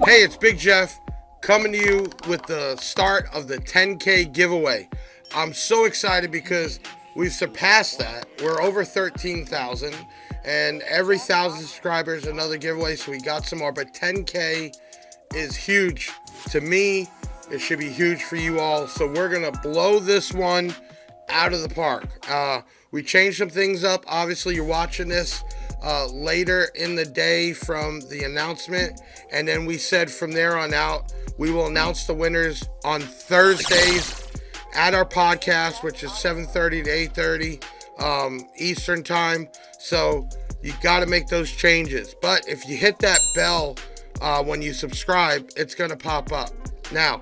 Hey, it's Big Jeff coming to you with the start of the 10K giveaway. I'm so excited because we've surpassed that. We're over 13,000, and every 1,000 subscribers another giveaway, so we got some more. But 10K is huge to me. It should be huge for you all. So we're going to blow this one out of the park. We changed some things up. Obviously, you're watching this later in the day from the announcement, and then we said from there on out we will announce the winners on Thursdays at our podcast, which is 7:30 to 8:30 Eastern time. So you got to make those changes, but if you hit that bell when you subscribe, it's going to pop up. Now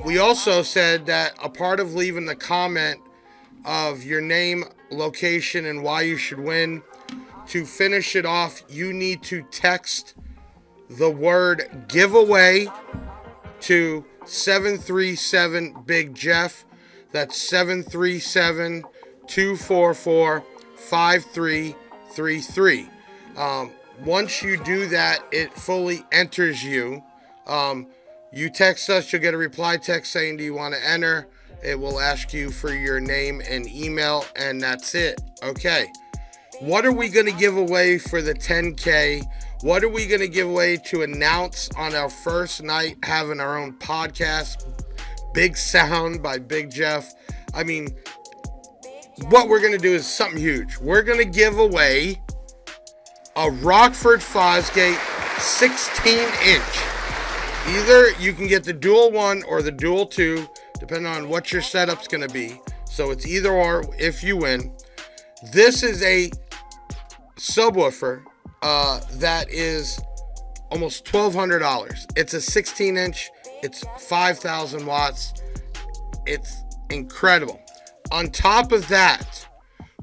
we also said that a part of leaving the comment of your name, location, and why you should win, to finish it off, you need to text the word giveaway to 737 Big Jeff. That's 737-244-5333. Once you do that, it fully enters you. You text us, you'll get a reply text saying, do you want to enter? It will ask you for your name and email, and that's it. Okay. What are we going to give away for the 10K? What are we going to give away to announce on our first night having our own podcast? Big Sound by Big Jeff. I mean, what we're going to do is something huge. We're going to give away a Rockford Fosgate 16-inch. Either you can get the dual 1 or the dual 2, depending on what your setup's going to be. So it's either or if you win. This is a subwoofer that is almost $1,200. It's a 16-inch. It's 5,000 watts. It's incredible. On top of that,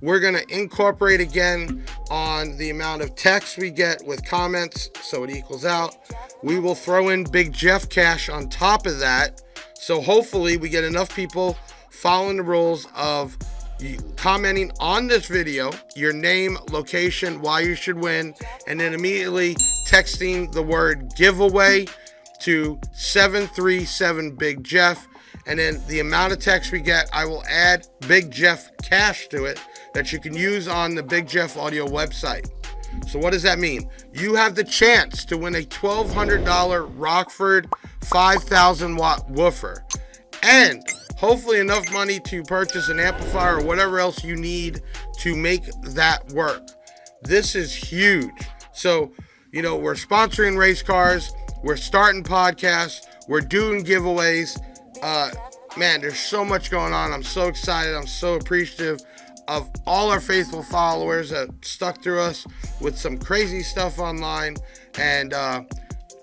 we're going to incorporate again on the amount of text we get with comments, so it equals out. We will throw in Big Jeff cash on top of that. So hopefully we get enough people following the rules of commenting on this video, your name, location, why you should win, and then immediately texting the word giveaway to 737 Big Jeff. And then the amount of text we get, I will add Big Jeff cash to it that you can use on the Big Jeff Audio website. So what does that mean? You have the chance to win a $1,200 Rockford 5,000 watt woofer, and hopefully enough money to purchase an amplifier or whatever else you need to make that work. This is huge. So, we're sponsoring race cars, we're starting podcasts, we're doing giveaways. Man, there's so much going on. I'm so excited. I'm so appreciative of all our faithful followers that stuck through us with some crazy stuff online, and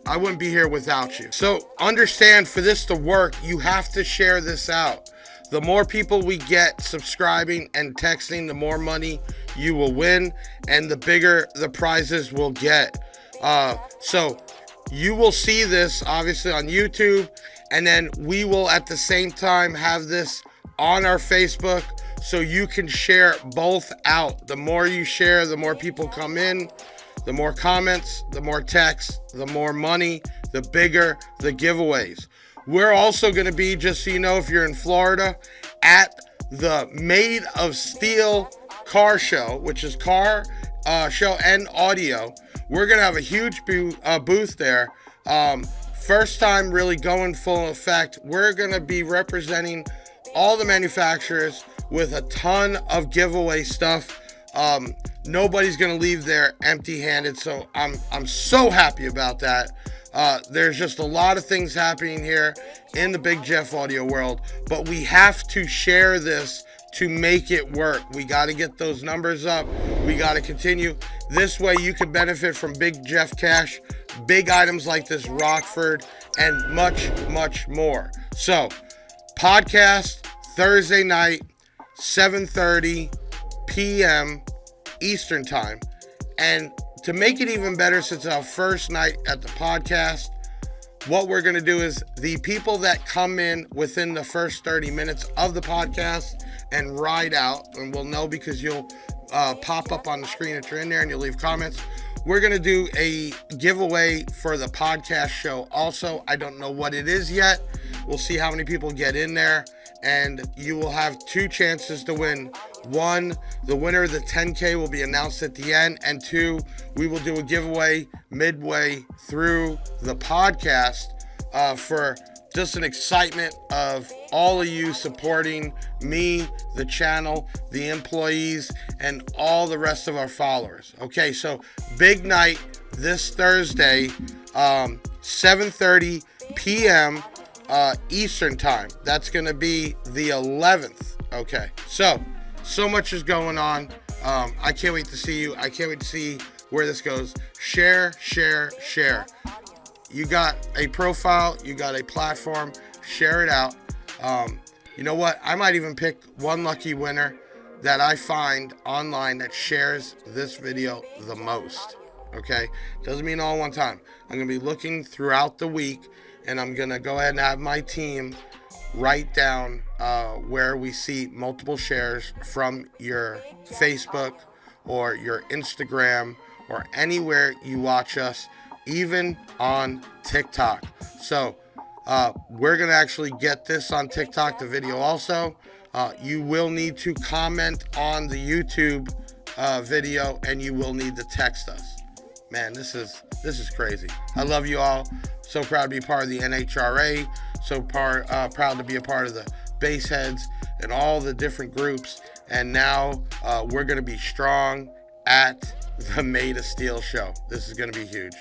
I wouldn't be here without you. So understand, for this to work, you have to share this out. The more people we get subscribing and texting, the more money you will win, and the bigger the prizes will get. So you will see this obviously on YouTube, and then we will at the same time have this on our Facebook, so you can share both out. The more you share, the more people come in, the more comments, the more text, the more money, the bigger the giveaways. We're also going to be, just so you know, if you're in Florida, at the Made of Steel car show, which is car show and audio. We're going to have a huge booth there. First time really going full effect. We're going to be representing all the manufacturers with a ton of giveaway stuff. Nobody's gonna leave there empty-handed, so I'm so happy about that. There's just a lot of things happening here in the Big Jeff Audio world, but we have to share this to make it work. We got to get those numbers up. We got to continue. This way you can benefit from Big Jeff cash, big items like this Rockford, and much, much more. So, podcast Thursday night, 7:30 p.m. Eastern time. And to make it even better, since it's our first night at the podcast, what we're going to do is the people that come in within the first 30 minutes of the podcast and ride out, and we'll know because you'll pop up on the screen that you're in there and you'll leave comments, we're going to do a giveaway for the podcast show also. I don't know what it is yet. We'll see how many people get in there, and you will have 2 chances to win. 1, the winner of the 10K will be announced at the end, and 2, we will do a giveaway midway through the podcast for just an excitement of all of you supporting me, the channel, the employees, and all the rest of our followers. Okay, so big night this Thursday, 7:30 p.m. Eastern time. That's going to be the 11th. Okay, so much is going on. I can't wait to see you. I can't wait to see where this goes. Share, share, share. You got a profile, you got a platform, share it out. You know what? I might even pick one lucky winner that I find online that shares this video the most. Okay? Doesn't mean all one time. I'm going to be looking throughout the week, and I'm going to go ahead and have my team write down where we see multiple shares from your Facebook or your Instagram or anywhere you watch us, even on TikTok. So we're going to actually get this on TikTok, the video also. You will need to comment on the YouTube video, and you will need to text us. Man, this is crazy. I love you all. So proud to be part of the NHRA. So proud to be a part of the Baseheads and all the different groups. And now we're going to be strong at the Made of Steel show. This is going to be huge.